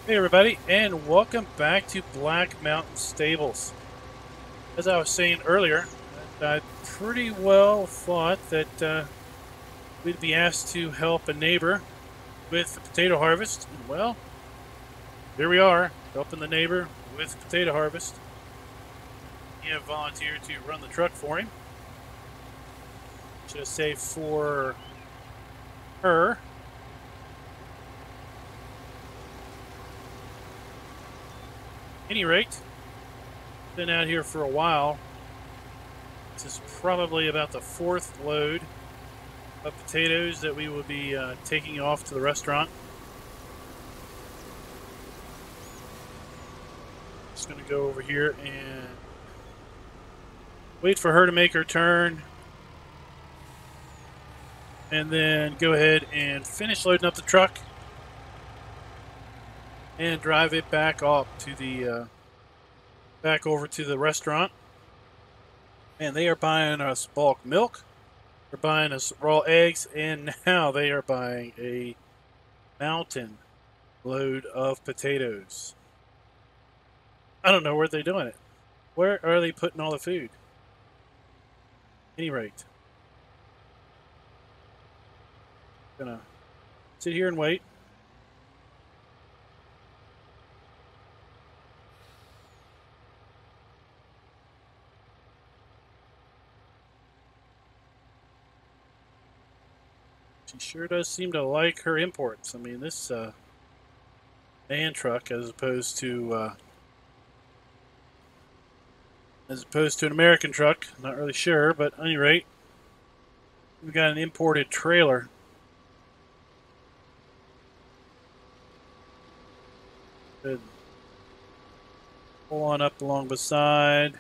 Hey everybody, and welcome back to Black Mountain Stables. As I was saying earlier, I pretty well thought that we'd be asked to help a neighbor with the potato harvest. And well, here we are, helping the neighbor with potato harvest. He have volunteered to run the truck for him. Should I say for her. Any rate, been out here for a while. This is probably about the fourth load of potatoes that we will be taking off to the restaurant. Just going to go over here and wait for her to make her turn, and then go ahead and finish loading up the truck and drive it back off to the back over to the restaurant. And they are buying us bulk milk, they're buying us raw eggs, and now they are buying a mountain load of potatoes. I don't know where they're doing it. Where are they putting all the food? At any rate, gonna sit here and wait. She sure does seem to like her imports. I mean, this man truck, as opposed to an American truck, not really sure, but at any rate, we've got an imported trailer. Good. Pull on up along beside.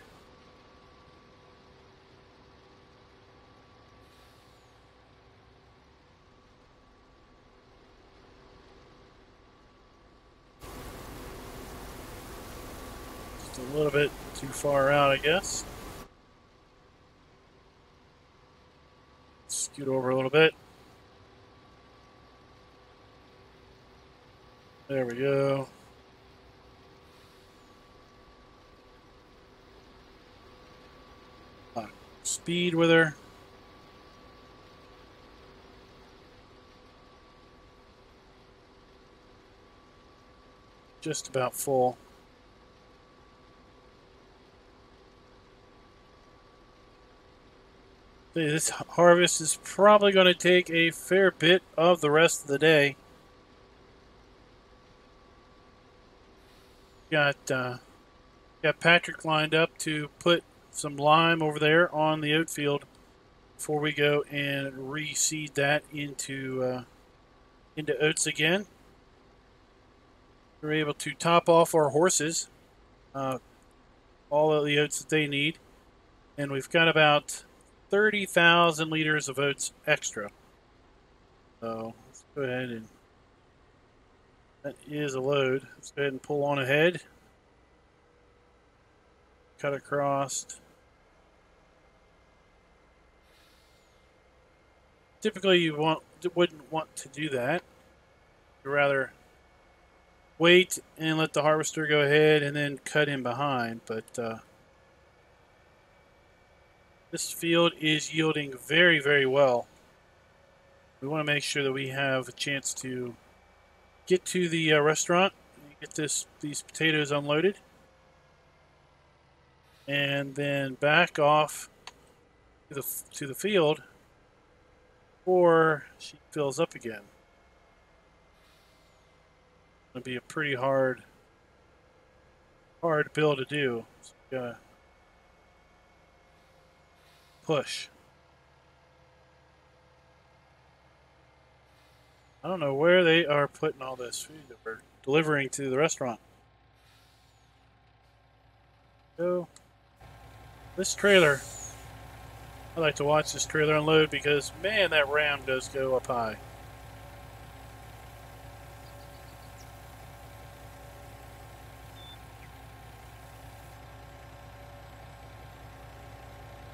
Just a little bit too far out, I guess. Scoot over a little bit. There we go. Speed with her. Just about full. This harvest is probably going to take a fair bit of the rest of the day. Got Patrick lined up to put some lime over there on the oat field before we go and reseed that into oats again. We're able to top off our horses all of the oats that they need, and we've got about 30,000 liters of oats extra. So let's go ahead and that is a load. Let's go ahead and pull on ahead. Cut across. Typically, you wouldn't want to do that. You'd rather wait and let the harvester go ahead and then cut in behind. But this field is yielding very, very well. We want to make sure that we have a chance to get to the restaurant and get these potatoes unloaded, and then back off to the field before she fills up again. It's going to be a pretty hard bill to do. So we gotta push. I don't know where they are putting all this food that we're delivering to the restaurant. So this trailer, I like to watch this trailer unload because, man, that ram does go up high.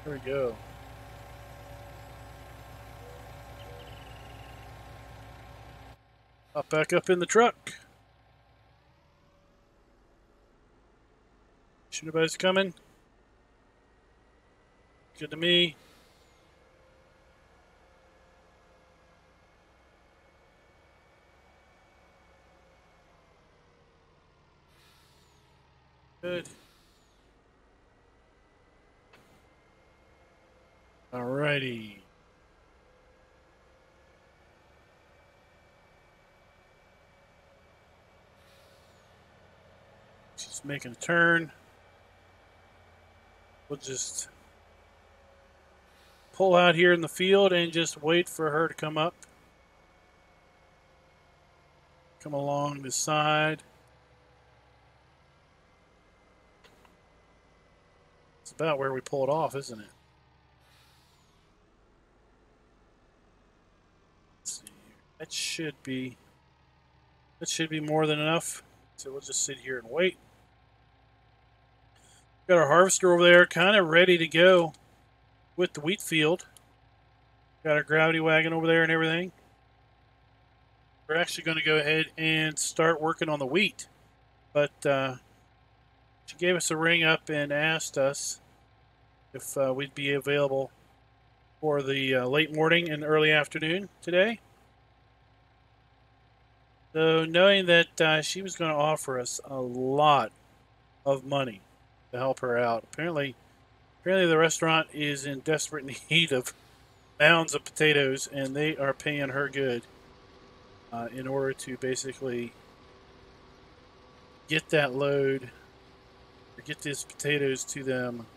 There we go. Hop back up in the truck. Sure nobody's coming. Good to me. Good. Alrighty. She's making a turn. We'll just pull out here in the field and just wait for her to come up. Come along the side. It's about where we pulled off, isn't it? Let's see here. That should be more than enough. So we'll just sit here and wait. Got our harvester over there kind of ready to go with the wheat field. Got our gravity wagon over there and everything. We're actually going to go ahead and start working on the wheat. But she gave us a ring up and asked us if we'd be available for the late morning and early afternoon today. So knowing that she was going to offer us a lot of money to help her out. Apparently the restaurant is in desperate need of mounds of potatoes, and they are paying her good in order to basically get that load, or get these potatoes to them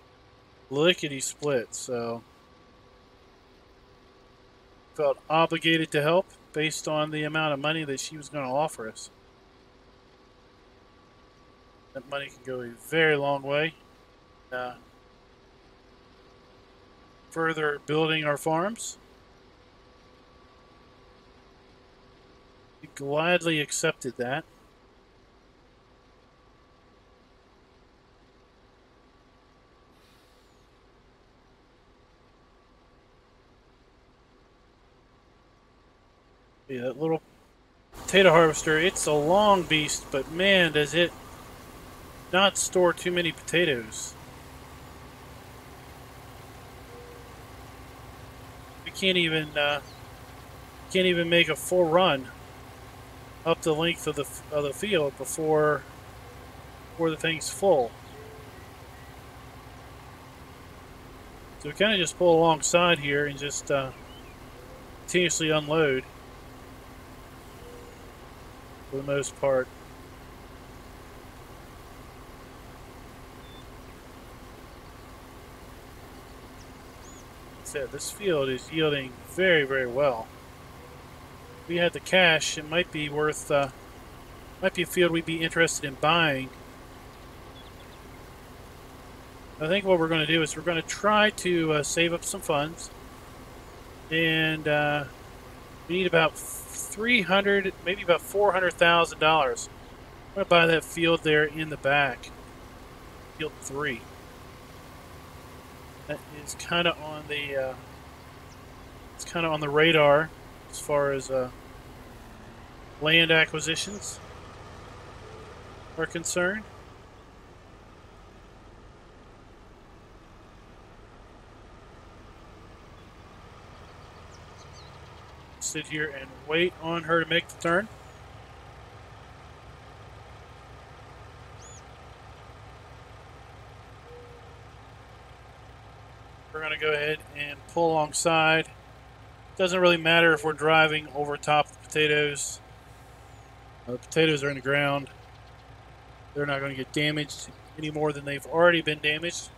lickety split. So felt obligated to help based on the amount of money that she was going to offer us. That money can go a very long way. Further building our farms. We gladly accepted that. Yeah, that little potato harvester, it's a long beast, but man, does it not store too many potatoes. We can't even make a full run up the length of the field before the thing's full. So we kind of just pull alongside here and just continuously unload for the most part. Like I said, this field is yielding very, very well. If we had the cash, it might be worth, might be a field we'd be interested in buying. I think what we're going to do is we're going to try to save up some funds, and we need about $300, maybe about $400,000. I'm going to buy that field there in the back, field 3. That is kind of on the it's kind of on the radar as far as land acquisitions are concerned. Sit here and wait on her to make the turn. We're going to go ahead and pull alongside. Doesn't really matter if we're driving over top of the potatoes. The potatoes are in the ground. They're not going to get damaged any more than they've already been damaged.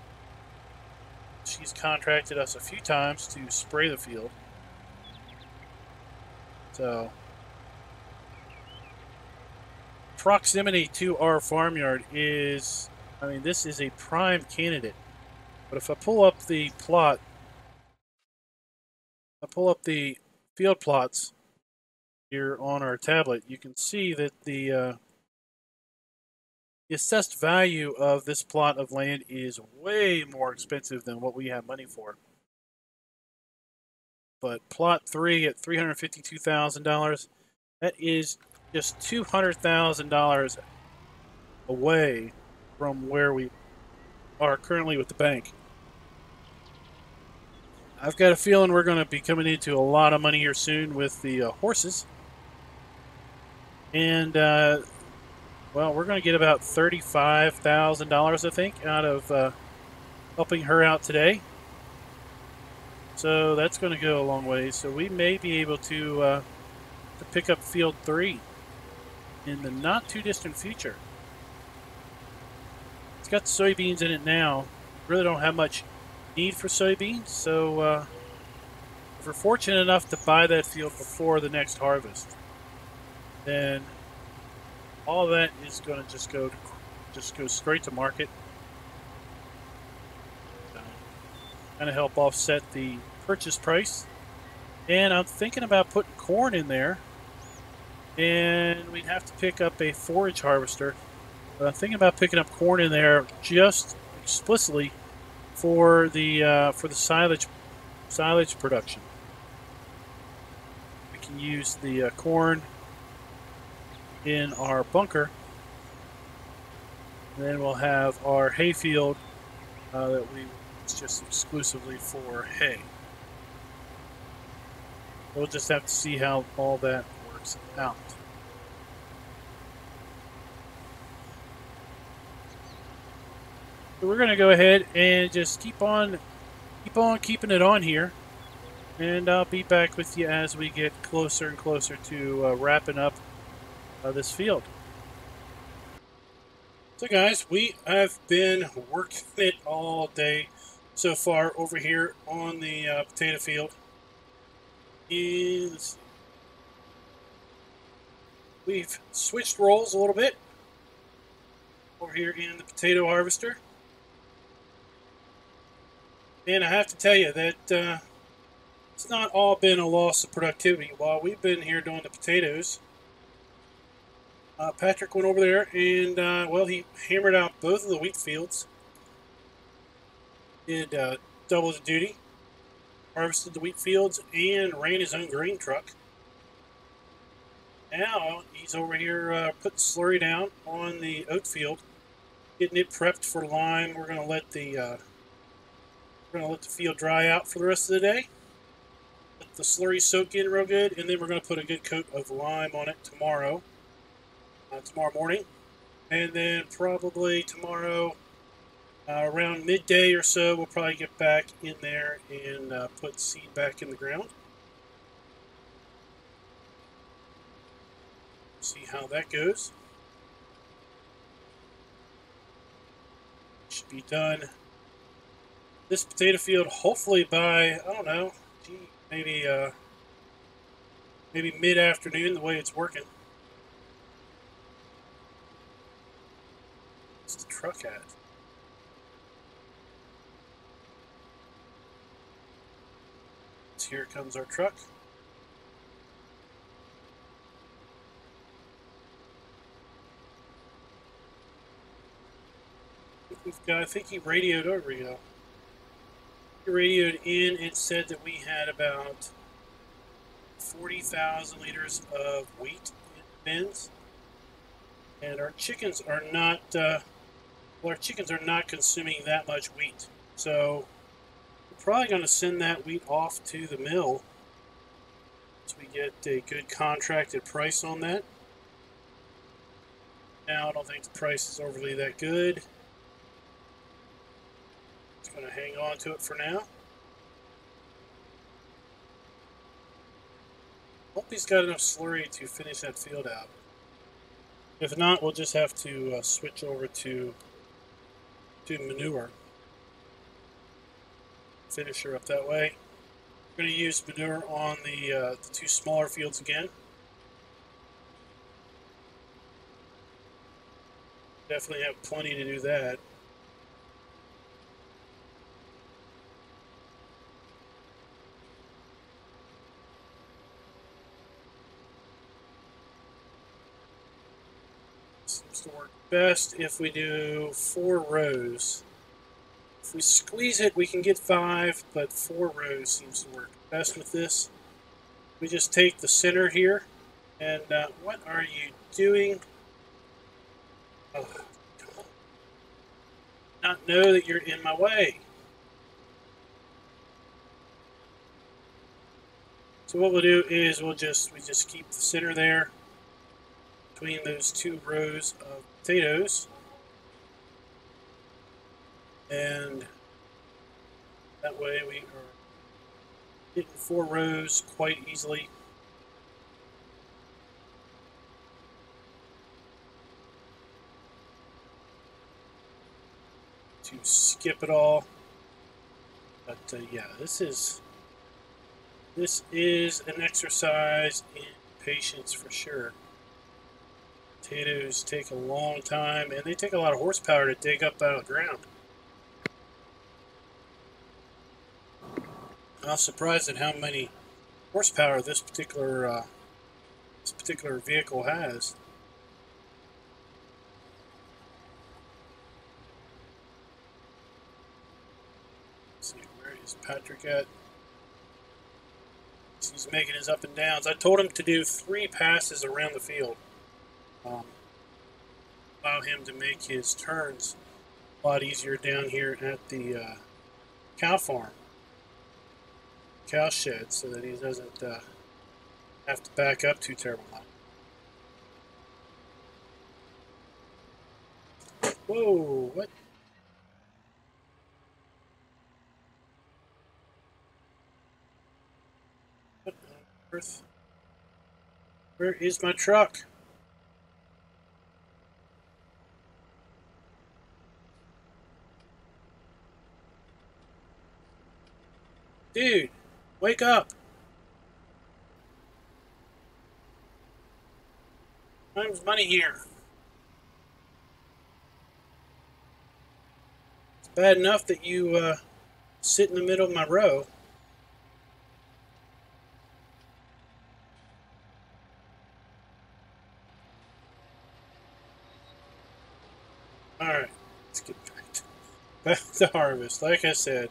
She's contracted us a few times to spray the field. So, proximity to our farmyard is, I mean, this is a prime candidate. But if I pull up the plot, I pull up the field plots here on our tablet, you can see that the assessed value of this plot of land is way more expensive than what we have money for. But plot 3 at $352,000, that is just $200,000 away from where we are currently with the bank. I've got a feeling we're going to be coming into a lot of money here soon with the horses. And, well, we're going to get about $35,000, I think, out of helping her out today. So that's going to go a long way. So we may be able to pick up field 3 in the not too distant future. It's got soybeans in it now. Really don't have much need for soybeans, so if we're fortunate enough to buy that field before the next harvest, then all that is going to just go straight to market. Kind of help offset the purchase price. And I'm thinking about putting corn in there, and we'd have to pick up a forage harvester. But I'm thinking about picking up corn in there just explicitly for the silage production. We can use the corn in our bunker, and then we'll have our hay field that it's just exclusively for hay. We'll just have to see how all that works out. So we're going to go ahead and just keep on keeping it on here, and I'll be back with you as we get closer and closer to wrapping up this field. So guys, we have been working it all day so far over here on the potato field. And we've switched roles a little bit over here in the potato harvester. And I have to tell you that it's not all been a loss of productivity. While we've been here doing the potatoes, Patrick went over there and, well, he hammered out both of the wheat fields. Did double the duty. Harvested the wheat fields and ran his own grain truck. Now he's over here putting slurry down on the oat field, getting it prepped for lime. We're going to let the field dry out for the rest of the day. Let the slurry soak in real good, and then we're going to put a good coat of lime on it tomorrow morning. And then probably tomorrow, around midday or so, we'll probably get back in there and put seed back in the ground. See how that goes. Should be done this potato field hopefully by, I don't know, maybe mid-afternoon, the way it's working. What's the truck at? So here comes our truck. I think he radioed over, you know. He radioed in and said that we had about 40,000 liters of wheat in bins, and our chickens are not. Our chickens are not consuming that much wheat, so we're probably going to send that wheat off to the mill so we get a good contracted price on that. Now I don't think the price is overly that good. Just going to hang on to it for now. Hope he's got enough slurry to finish that field out. If not, we'll just have to switch over to manure. Finish her up that way. We're going to use manure on the two smaller fields again. Definitely have plenty to do that. Seems to work best if we do 4 rows. If we squeeze it, we can get 5, but 4 rows seems to work best with this. We just take the center here, and what are you doing? Oh, not know that you're in my way. So what we'll do is we just keep the center there between those two rows of potatoes, and that way we are getting 4 rows quite easily. To skip it all, but yeah, this is an exercise in patience for sure. Potatoes take a long time, and they take a lot of horsepower to dig up out of the ground. I was surprised at how many horsepower this particular vehicle has. Let's see, where is Patrick at? He's making his up and downs. I told him to do 3 passes around the field. Allow him to make his turns a lot easier down here at the cow farm, cow shed, so that he doesn't have to back up too terrible. Whoa, what? What on earth? Where is my truck? Dude, wake up! There's money here. It's bad enough that you sit in the middle of my row. Alright, let's get back to harvest. Like I said,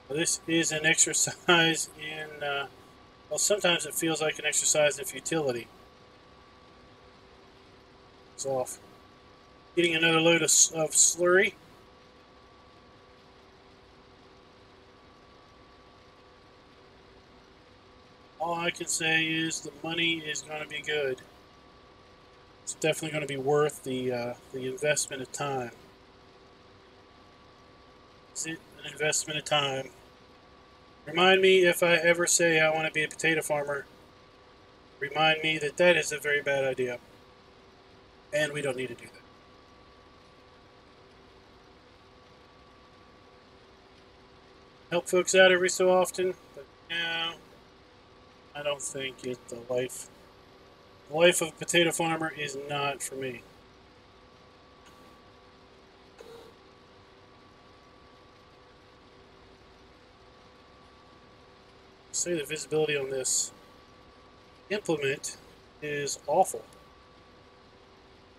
this is an exercise in, well, sometimes it feels like an exercise in futility. It's off. Getting another load of slurry. All I can say is the money is going to be good. It's definitely going to be worth the investment of time. Is it an investment of time? Remind me if I ever say I want to be a potato farmer. Remind me that that is a very bad idea. And we don't need to do that. Help folks out every so often, but no, I don't think it's the life. The life of a potato farmer is not for me. Say the visibility on this implement is awful.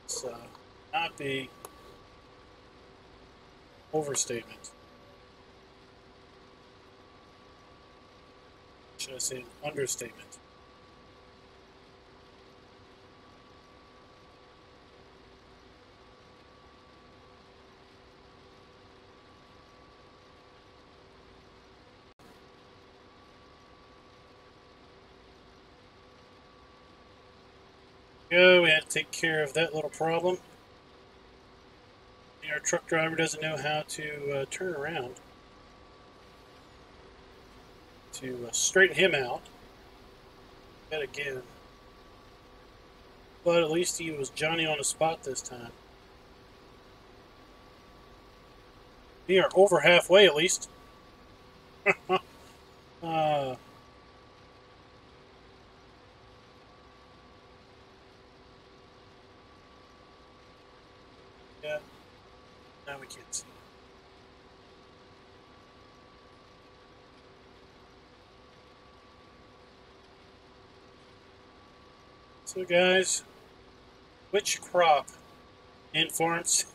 It's not be overstatement. Should I say an understatement? Go, we had to take care of that little problem. Our truck driver doesn't know how to turn around. To straighten him out yet again. But at least he was Johnny on the spot this time. We are over halfway at least. Yeah, now we can't see. So guys, which crop in farms?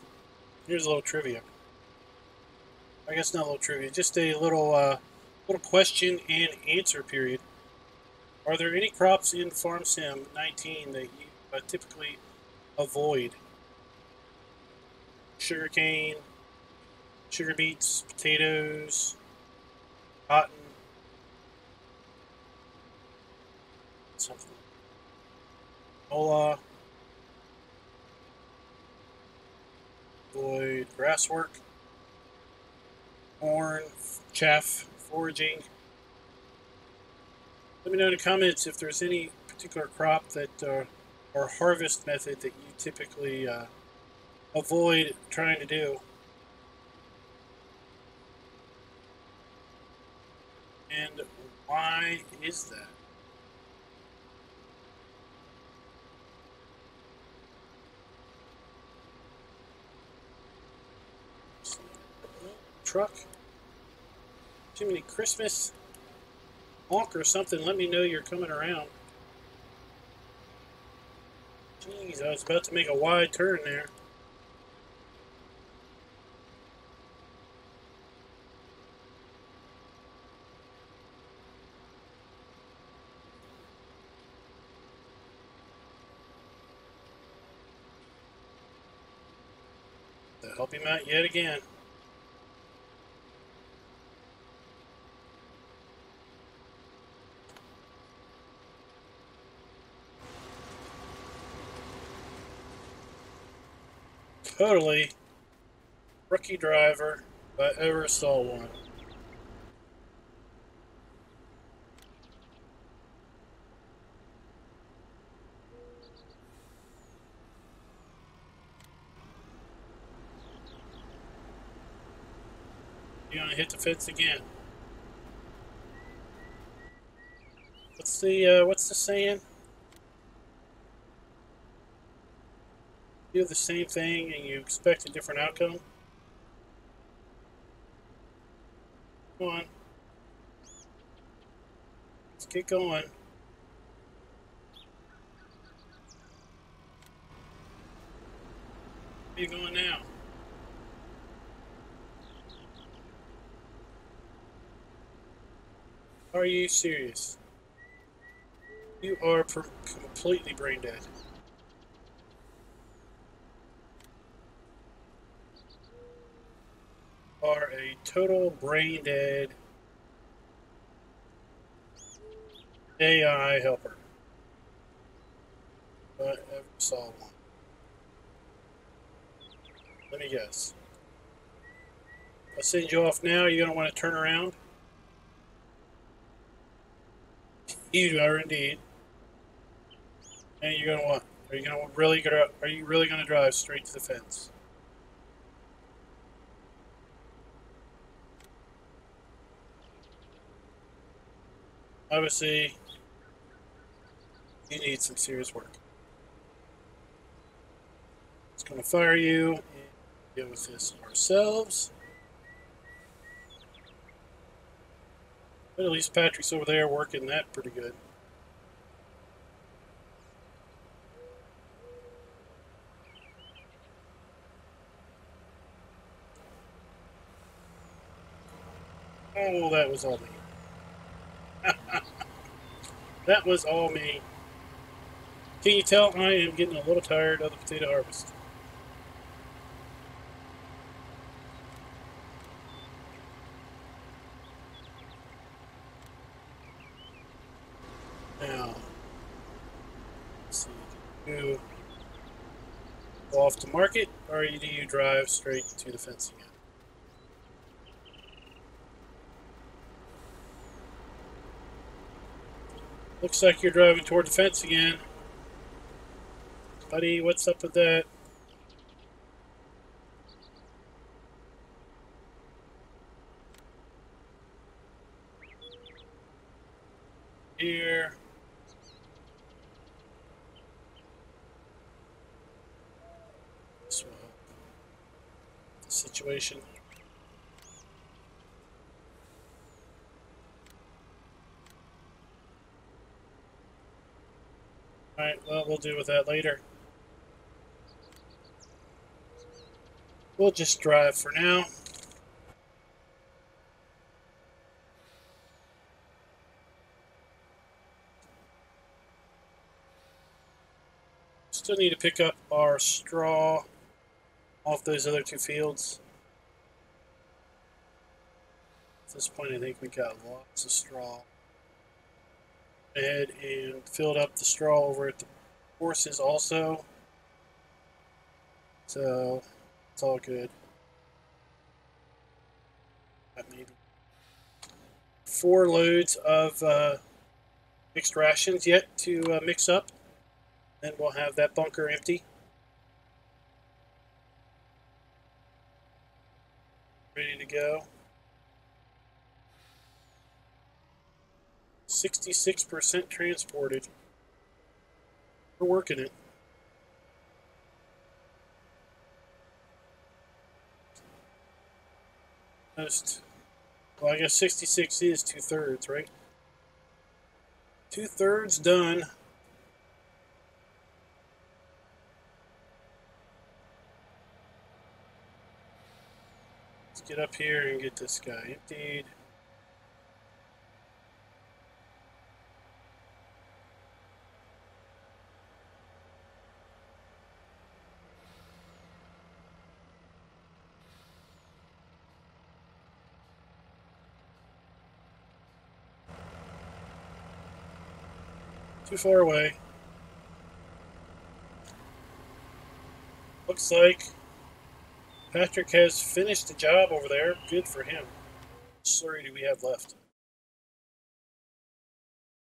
Here's a little trivia. I guess not a little trivia, just a little question and answer period. Are there any crops in Farm Sim 19 that you typically avoid? Sugarcane, sugar beets, potatoes, cotton, something, canola, avoid grass work, corn, chaff, foraging. Let me know in the comments if there's any particular crop that or harvest method that you typically avoid trying to do. And why is that? Truck? Too many Christmas honk or something. Let me know you're coming around. Jeez, I was about to make a wide turn there. To help him out yet again. Totally rookie driver if I ever saw one. You're gonna hit the fence again. What's the saying? Do the same thing and you expect a different outcome? Come on. Let's get going. Where are you going now? Are you serious? You are completely brain dead. Are a total brain dead AI helper. If I ever saw one. Let me guess. I'll send you off now. You're going to want to turn around. You are indeed. And you're going to what? Are you really going to drive straight to the fence? Obviously, you need some serious work. It's going to fire you and deal with this ourselves. But at least Patrick's over there working that pretty good. Oh, that was all me. That was all me. Can you tell I am getting a little tired of the potato harvest? Now, let's see. Do you go off to market, or do you drive straight to the fence again? Looks like you're driving toward the fence again. Buddy, what's up with that? Here. This will help the situation. Alright, well, we'll deal with that later. We'll just drive for now. Still need to pick up our straw off those other two fields. At this point, I think we got lots of straw. Ahead and filled up the straw over at the horses also. So it's all good. Got maybe 4 loads of mixed rations yet to mix up. Then we'll have that bunker empty. Ready to go. 66% transported. We're working it. Well, I guess 66 is 2/3, right? 2/3 done. Let's get up here and get this guy emptied. Too far away. Looks like Patrick has finished the job over there. Good for him. How much slurry do we have left?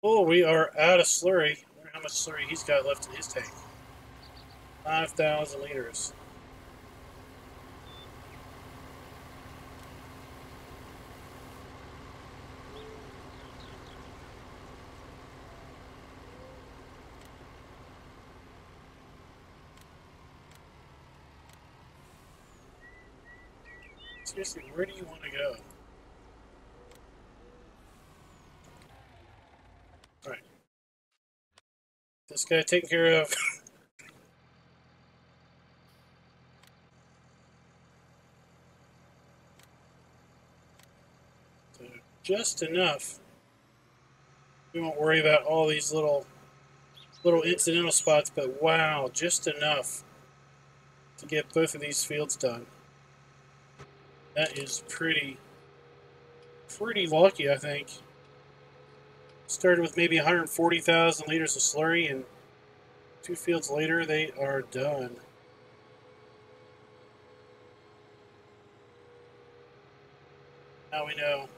Oh, we are out of slurry. I wonder how much slurry he's got left in his tank. 5,000 liters. Seriously, where do you want to go? Alright. This guy taken care of. So just enough. We won't worry about all these little incidental spots, but wow, just enough to get both of these fields done. That is pretty lucky, I think. Started with maybe 140,000 liters of slurry, and 2 fields later, they are done. Now we know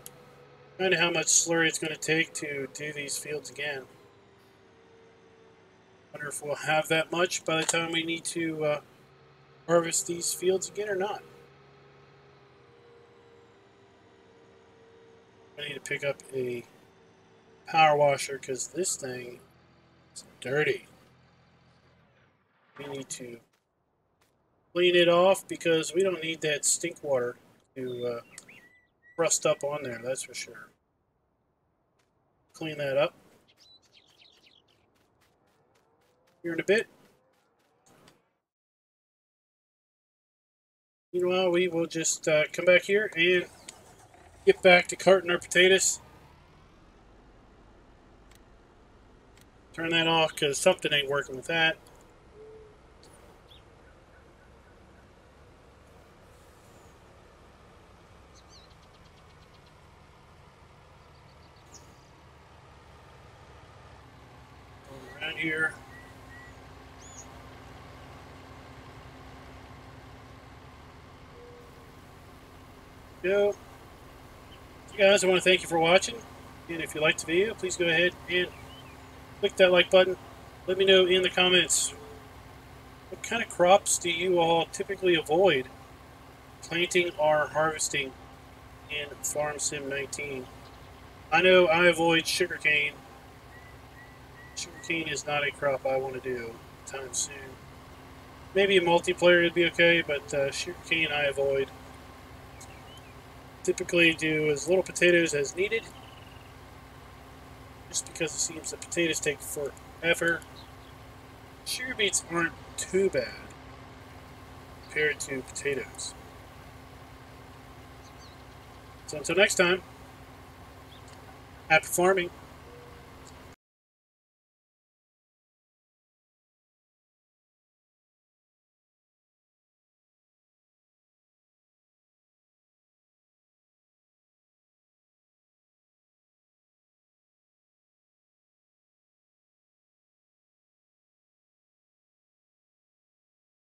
kind of how much slurry it's going to take to do these fields again. Wonder if we'll have that much by the time we need to harvest these fields again or not. I need to pick up a power washer because this thing is dirty. We need to clean it off because we don't need that stink water to rust up on there, that's for sure. Clean that up here in a bit. Meanwhile, we will just come back here and get back to carting our potatoes. Turn that off because something ain't working with that. Going around here. Go. So guys, I want to thank you for watching. And if you liked the video, please go ahead and click that like button. Let me know in the comments, what kind of crops do you all typically avoid planting or harvesting in Farm Sim 19? I know I avoid sugarcane. Sugarcane is not a crop I want to do anytime soon. Maybe a multiplayer would be okay, but sugarcane I avoid. Typically do as little potatoes as needed, just because it seems that potatoes take forever. Sugar beets aren't too bad compared to potatoes. So until next time, happy farming.